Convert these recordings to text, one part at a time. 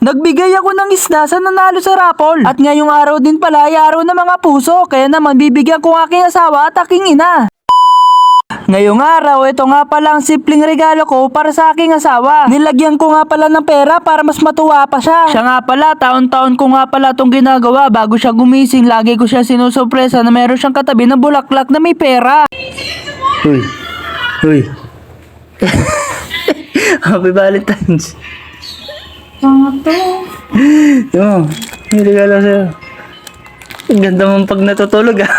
Nagbigay ako ng isda sa nanalo sa raffle. At ngayong araw din pala ay araw ng mga puso. Kaya naman bibigyan ko ang aking asawa at aking ina. Ngayong araw, ito nga pala ang simpleng regalo ko para sa aking asawa. Nilagyan ko nga pala ng pera para mas matuwa pa siya. Siya nga pala, taon-taon ko nga pala itong ginagawa. Bago siya gumising, lagi ko siya sinusurpresa na meron siyang katabi na bulaklak na may pera. Uy. Uy. Happy Valentine's. Ito, may regalo sa'yo. Ang ganda mong pag natutulog ah.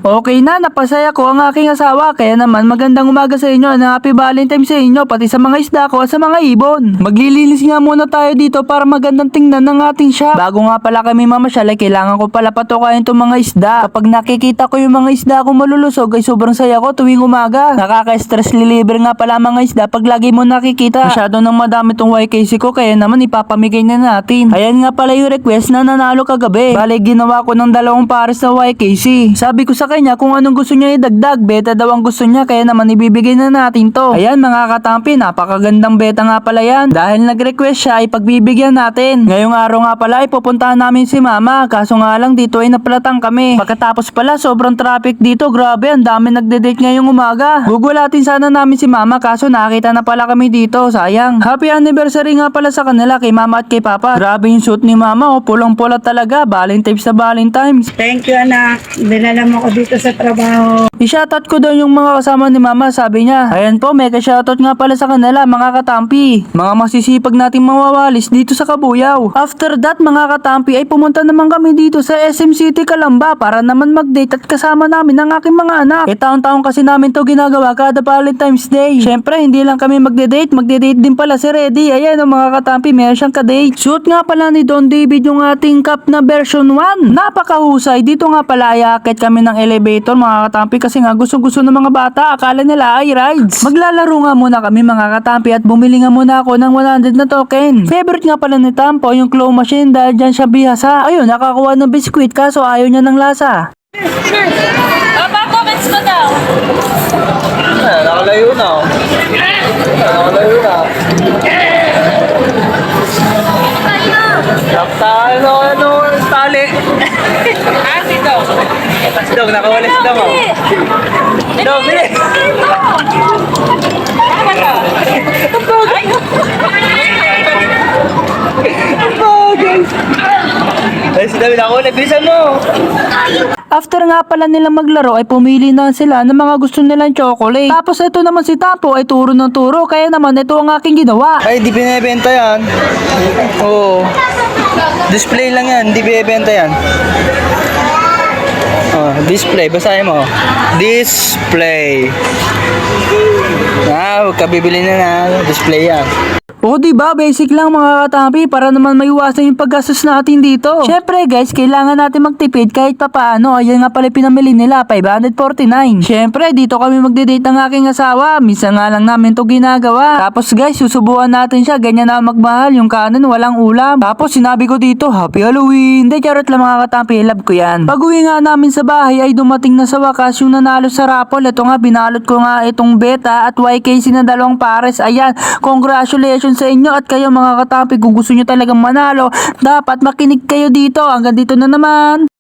Okay na, napasaya ko ang aking asawa. Kaya naman magandang umaga sa inyo. Happy Valentine's sa inyo, pati sa mga isda ko at sa mga ibon. Maglilinis nga muna tayo dito para magandang tingnan ng ating shop. Bago nga pala kami mamasyal ay kailangan ko pala patukayan itong mga isda. Kapag nakikita ko yung mga isda ko malulusog ay sobrang saya ko tuwing umaga. Nakaka-stress reliever nga pala ang mga isda pag lagi mo nakikita. Masyado nang madami tong YKC ko kaya naman ipapamigay na natin. Ayan nga pala yung request na nanalo kagabi. Bale ginawa ko ng 2 pares na YKC. Sabi ko sa kanya kung anong gusto niya idagdag, beta daw ang gusto niya kaya naman ibibigay na natin to. Ayan mga katampi, napakagandang beta nga pala yan. Dahil nag-request siya ay pagbibigyan natin. Ngayong araw nga pala ay pupuntahan namin si mama, kaso nga lang dito ay napalatang kami. Pagkatapos pala sobrang traffic dito, grabe ang dami nagde-date ngayong umaga. Gugulatin sana namin si mama kaso nakita na pala kami dito, sayang. Happy anniversary nga pala sa kanila kay mama at kay papa. Grabe yung suit ni mama, pulang-pula talaga, Valentine's na Valentine's. Thank you, anak. Dinala mo ko dito sa trabaho. I-shoutout ko daw yung mga kasama ni mama, sabi niya. Ayan po, mega shoutout nga pala sa kanila, mga katampi. Mga masisipag nating mawawalis dito sa Kabuyaw. After that, mga katampi, ay pumunta naman kami dito sa SM City, Calamba para naman mag-date at kasama namin ang aking mga anak. Taon-taon kasi namin to ginagawa kada Valentine's Day. Syempre, hindi lang kami magde-date din pala si Reddy. Ayan o mga katampi, meron siyang ka-date. Suot nga pala ni Don David yung ating cup na version 1. Napakahusay. Dito nga pala ay akit kami ng elevator mga katampi kasi nga gusto ng mga bata, akala nila ay rides. Maglalaro nga muna kami mga katampi at bumili nga muna ako ng 100 na token. Favorite nga pala ni Tampo yung claw machine dahil dyan siya bihasa. Ayun, nakakuha ng biskwit kaso ayaw niya ng lasa. Sure. Papa, comments mo daw. Nakalayo na. Nakalayo na. Ano, tali. Si Dog. Si Dog, nakawala si Dog. Dog, bilis. Ay, si David ako, bilisan mo. After nga pala nilang maglaro ay pumili na sila ng mga gusto nilang chocolate. Tapos ito naman si Tapo ay turo ng turo kaya naman ito ang aking ginawa. Ay, di binibenta yan. Oo. Display lang yan, di binibenta yan. Oh, display, basahin mo. Display. Huwag ka bibili na display yan. O diba, basic lang mga katampi para naman maiwasan yung paggastos natin dito. Syempre guys, kailangan natin magtipid kahit papaano. Ayan nga pala pinamili nila, 549. Syempre, dito kami magde-date ng aking asawa. Minsan nga lang namin to ginagawa. Tapos guys, susubuan natin siya. Ganyan na magmahal, yung kanin walang ulam. Tapos sinabi ko dito, Happy Halloween. Hindi, charot lang mga katampi, love ko yan. Pag uwi nga namin sa bahay ay dumating na sa wakas yung nanalo sa raffle. Ito nga, binalot ko nga itong beta at YKC na 2 pares. Ayan, congratulations sa inyo at kayo mga katampi, kung gusto nyo talagang manalo, dapat makinig kayo dito. Hanggang dito na naman.